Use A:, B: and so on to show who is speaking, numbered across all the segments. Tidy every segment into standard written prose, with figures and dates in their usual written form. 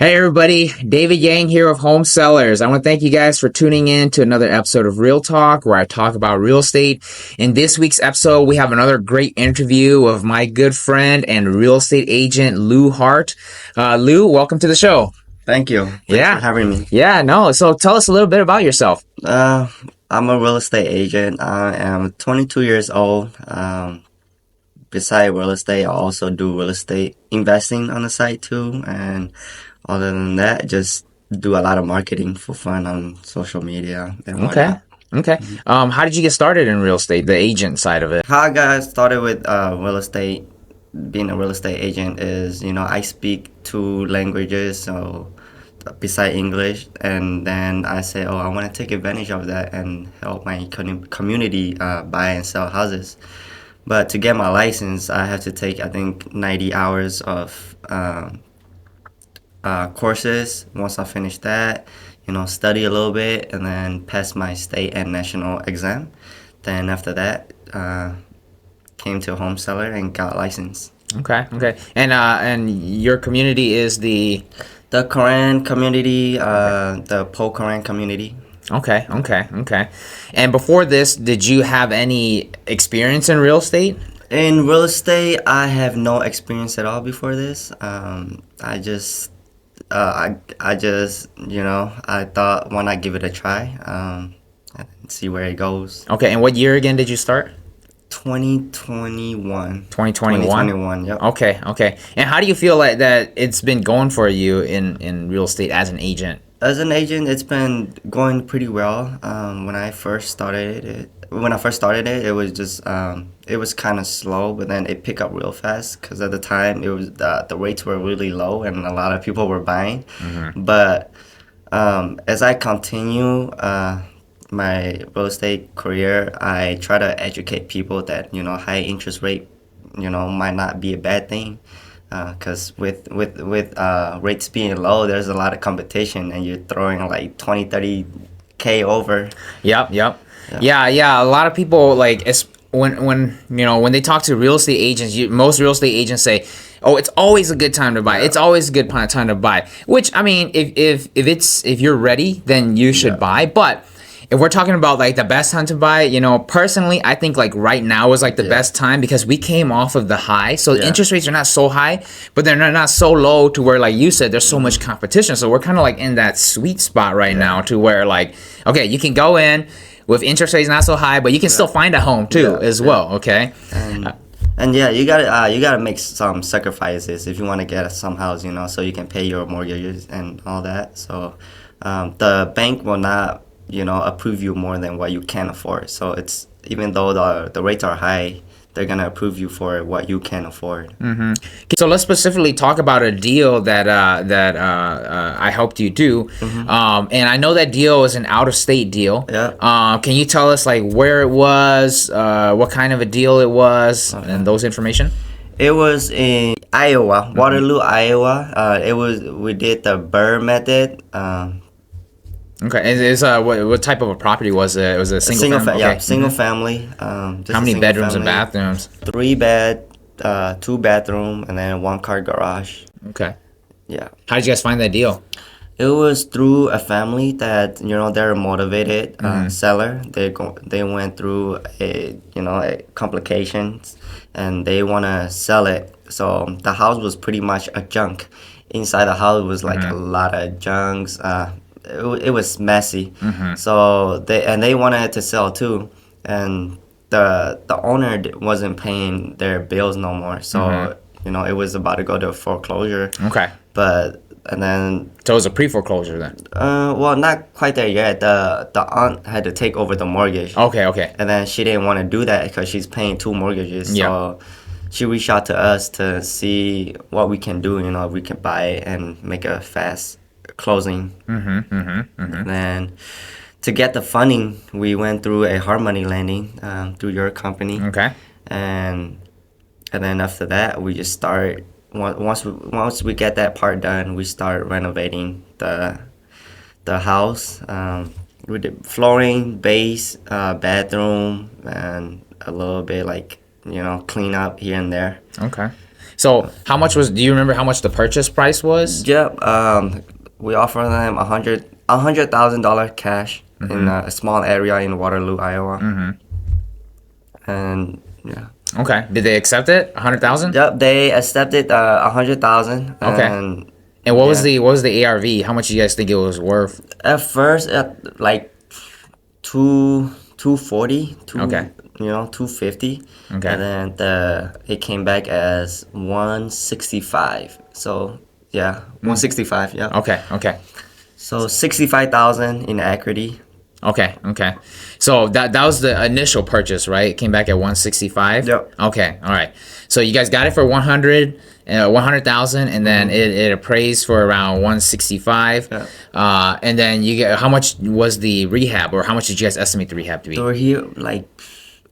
A: Hey everybody, David Yang here of Home Sellers. I want to thank you guys for tuning in to another episode of Real Talk where I talk about real estate. In this week's episode, we have another great interview of my good friend and real estate agent, Lou Hart. Lou, welcome to the show.
B: Thank you. Thanks for having me.
A: No. So tell us a little bit about yourself.
B: I'm a real estate agent. I am 22 years old. Beside real estate, I also do real estate investing on the side too. And other than that, just do a lot of marketing for fun on social media and whatnot.
A: Okay. How did you get started in real estate, the agent side of it?
B: How I got started with real estate, being a real estate agent is, I speak two languages, so beside English, and then I say, oh, I want to take advantage of that and help my community buy and sell houses. But to get my license, I have to take, I think, 90 hours of courses. Once I finish that, study a little bit and then pass my state and national exam. Then after that, came to a home seller and got licensed.
A: Okay. And your community is the
B: Korean community, the Po-Korean community.
A: Okay. And before this, did you have any experience in real estate?
B: In real estate, I have no experience at all before this. I just, I thought, why not give it a try, and see where it goes.
A: Okay, and what year again did you start?
B: 2021.
A: 2021?
B: Yep.
A: Okay. And how do you feel like that it's been going for you in real estate as an agent?
B: As an agent, it's been going pretty well. When I first started it, it was just it was kind of slow, but then it picked up real fast because at the time it was the rates were really low and a lot of people were buying. Mm-hmm. But as I continue my real estate career, I try to educate people that high interest rate might not be a bad thing. Because with rates being low, there's a lot of competition, and you're throwing like 20-30K over.
A: Yep. Yeah. A lot of people when they talk to real estate agents, most real estate agents say, "Oh, it's always a good time to buy. Yeah. It's always a good time to buy." Which, I mean, if you're ready, then you should buy. But if we're talking about like the best time to buy, personally, I think like right now is like the best time because we came off of the high. So the interest rates are not so high, but they're not so low to where, like you said, there's so much competition. So we're kind of like in that sweet spot right now to where like, okay, you can go in with interest rates not so high, but you can still find a home too as well. Okay.
B: And you gotta make some sacrifices if you want to get some house, so you can pay your mortgages and all that. So the bank will not approve you more than what you can afford. So it's, even though the rates are high, they're gonna approve you for what you can afford.
A: Mm-hmm. So let's specifically talk about a deal that I helped you do. Mm-hmm. And I know that deal is an out-of-state deal.
B: Yeah.
A: Can you tell us like where it was, what kind of a deal it was, and those information?
B: It was in Iowa, Waterloo, Iowa. We did the Burr method.
A: Okay, what type of a property was it? It was a single family?
B: Yeah, single family.
A: How many bedrooms and bathrooms?
B: 3 bed, 2 bathroom, and then 1 car garage.
A: Okay.
B: Yeah.
A: How did you guys find that deal?
B: It was through a family that they're a motivated seller. They went through complications, and they want to sell it. So the house was pretty much a junk. Inside the house was like a lot of junks. It was messy. Mm-hmm. So they wanted to sell too, and the owner wasn't paying their bills no more. So it was about to go to foreclosure.
A: Okay.
B: And then,
A: so it was a pre-foreclosure then?
B: Well, not quite there yet. The aunt had to take over the mortgage.
A: Okay.
B: And then she didn't want to do that because she's paying 2 mortgages.
A: Yeah.
B: So she reached out to us to see what we can do. If we can buy it and make a fast closing. And then to get the funding, we went through a hard money lending through your company.
A: Okay.
B: And then after that, we just start. Once we get that part done, we start renovating the house. We did flooring, base, bathroom, and a little bit clean up here and there.
A: Okay. So how much was? Do you remember how much the purchase price was?
B: Yep. We offer them $100,000 cash in a small area in Waterloo, Iowa. And yeah.
A: Okay. Did they accept it? 100,000.
B: Yep. They accepted 100,000.
A: Okay. And what was the ARV? How much do you guys think it was worth?
B: At first, like 240.
A: Okay.
B: 250.
A: Okay.
B: And then it came back as 165. So yeah, 165. Yeah.
A: Okay. Okay.
B: So 65,000 in equity.
A: Okay. Okay. So that was the initial purchase, right? It came back at 165.
B: Yep.
A: Okay. All right. So you guys got it for 100,000, and then it appraised for around 165.
B: Yeah.
A: And then you get, how much was the rehab, or how much did you guys estimate the rehab to be?
B: So here, like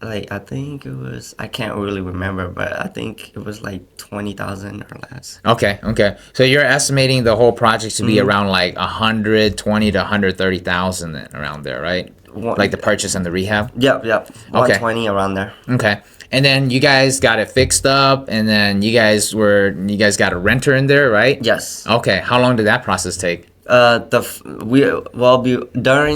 B: I think it was, I can't really remember, but I think it was like 20,000 or less.
A: Okay. Okay. So you're estimating the whole project to be around like 120 to 130,000 then, around there, right? Like the purchase and the rehab.
B: Yep. 120 around there.
A: Okay. And then you guys got it fixed up, and then you guys got a renter in there, right?
B: Yes.
A: Okay. How long did that process take?
B: During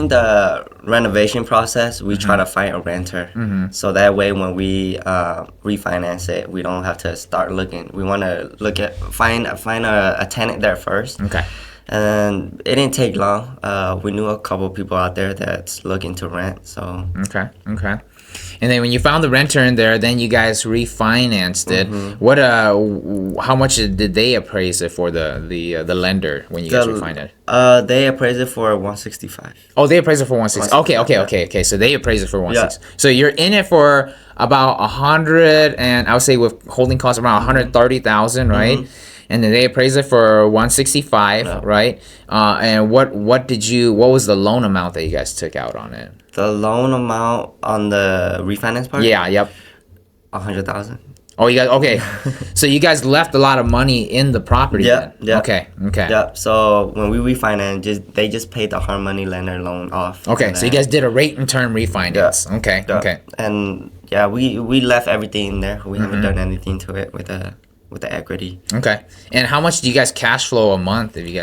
B: the renovation process, we try to find a renter, so that way when we refinance it, we don't have to start looking. We want to find a tenant there first.
A: Okay.
B: And it didn't take long. We knew a couple people out there that's looking to rent. So
A: Okay. And then when you found the renter in there, then you guys refinanced it. What how much did they appraise it for, the lender, when you guys refinanced it?
B: They appraised it for 165.
A: Oh, they appraised it for 160. Okay. So they appraised it for 160. So you're in it for about 100, and I would say with holding costs around 130,000, right? And then they appraised it for 165, right? And what was the loan amount that you guys took out on it?
B: The loan amount on the refinance part?
A: Yeah, yep.
B: 100,000.
A: Oh, you guys, okay. So you guys left a lot of money in the property then?
B: Yeah.
A: Okay.
B: Yeah, so when we refinanced, they just paid the hard money lender loan off.
A: Okay, so you guys did a rate and term refinance.
B: Yeah.
A: Okay.
B: And yeah, we left everything in there. We haven't done anything to it with the equity.
A: Okay. And how much do you guys cash flow a month, if you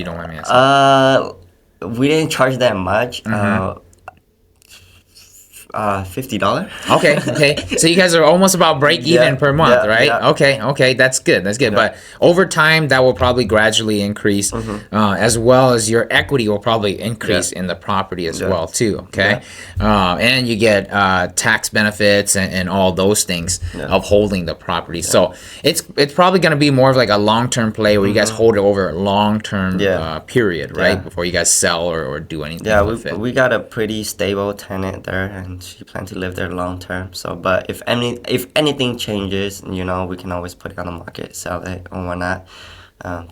A: don't mind me asking?
B: We didn't charge that much. $50.
A: Okay. So you guys are almost about break even per month, right?
B: Yeah.
A: Okay. That's good. But over time, that will probably gradually increase, as well as your equity will probably increase in the property as well too. Okay. And you get tax benefits and all those things of holding the property. So it's probably going to be more of like a long-term play where you guys hold it over a long-term period, right? Before you guys sell or do anything.
B: Yeah,
A: with it.
B: we got a pretty stable tenant there, and she plans to live there long term. So, but if anything changes, we can always put it on the market, sell it or whatnot.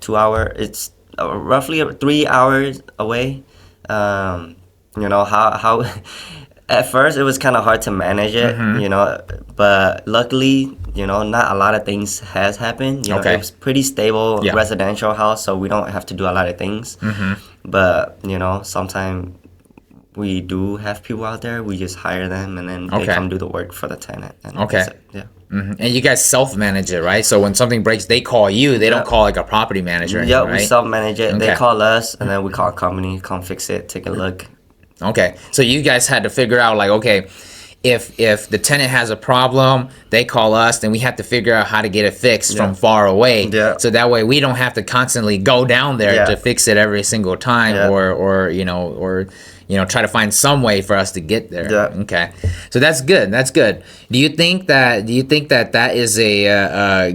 B: 2 hour, it's roughly 3 hours away. How at first it was kind of hard to manage it, but luckily, not a lot of things has happened. It was pretty stable residential house, so we don't have to do a lot of things. But sometimes we do have people out there. We just hire them, and then they come do the work for the tenant. And that's it. Yeah.
A: And you guys self-manage it, right? So when something breaks, they call you. They don't call like a property manager.
B: Yeah,
A: right?
B: we self-manage it. They call us, and then we call a company, come fix it, take a look.
A: Okay, so you guys had to figure out like, okay, if the tenant has a problem, they call us, then we have to figure out how to get it fixed from far away.
B: Yeah.
A: So that way we don't have to constantly go down there to fix it every single time, or try to find some way for us to get there.
B: Yeah.
A: Okay. So that's good. Do you think that is a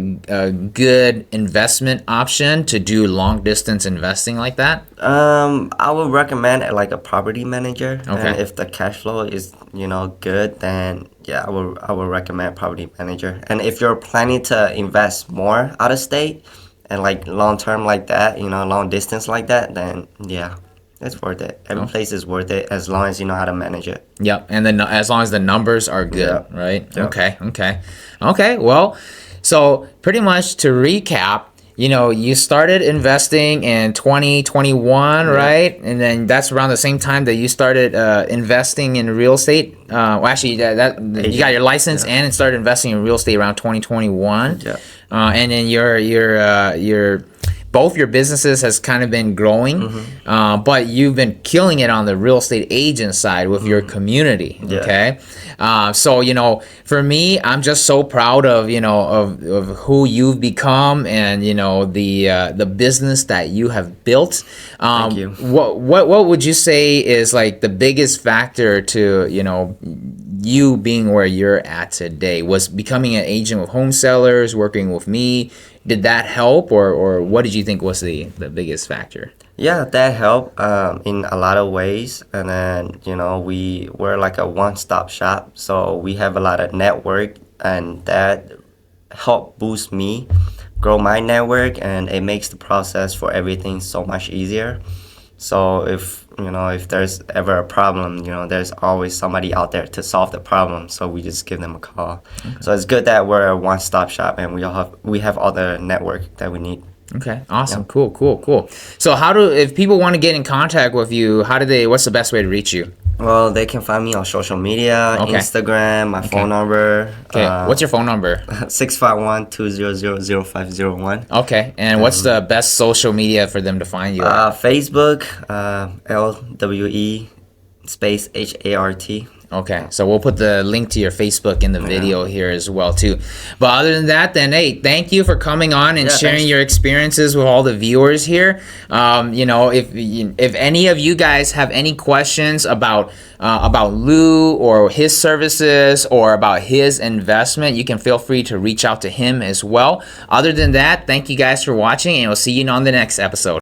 A: good investment option to do long distance investing like that?
B: I would recommend like a property manager.
A: Okay.
B: And if the cash flow is good, then I would recommend property manager. And if you're planning to invest more out of state and like long term like that, long distance like that, then it's worth it. Every place is worth it as long as you know how to manage it.
A: Yep, and then as long as the numbers are good, right?
B: Yep.
A: Okay. Well, so pretty much to recap, you started investing in 2021, right? And then that's around the same time that you started investing in real estate. Well, actually, that you got your license and started investing in real estate around 2021.
B: Yeah.
A: And then your both your businesses has kind of been growing, but you've been killing it on the real estate agent side with your community.
B: Yeah.
A: Okay. So, for me, I'm just so proud of, of who you've become and, the business that you have built.
B: Thank you.
A: What would you say is like the biggest factor to, you being where you're at today? Was becoming an agent with home sellers, working with me, did that help, or what did you think was the biggest factor?
B: Yeah, that helped in a lot of ways. And then, we're like a one-stop shop. So we have a lot of network, and that helped boost me, grow my network, and it makes the process for everything so much easier. So if there's ever a problem, there's always somebody out there to solve the problem. So we just give them a call. Okay. So it's good that we're a one-stop shop, and we have all the network that we need.
A: Okay, awesome, yeah. Cool. So if people want to get in contact with you, what's the best way to reach you?
B: Well, they can find me on social media, Instagram, my phone number.
A: Okay, what's your phone number?
B: 651-200-0501.
A: Okay, and what's the best social media for them to find you
B: Facebook, LWE space HART.
A: Okay, so we'll put the link to your Facebook in the video here as well too. But other than that, then hey, thank you for coming on and sharing your experiences with all the viewers here. If any of you guys have any questions about Lou or his services or about his investment, you can feel free to reach out to him as well. Other than that, thank you guys for watching, and we'll see you on the next episode.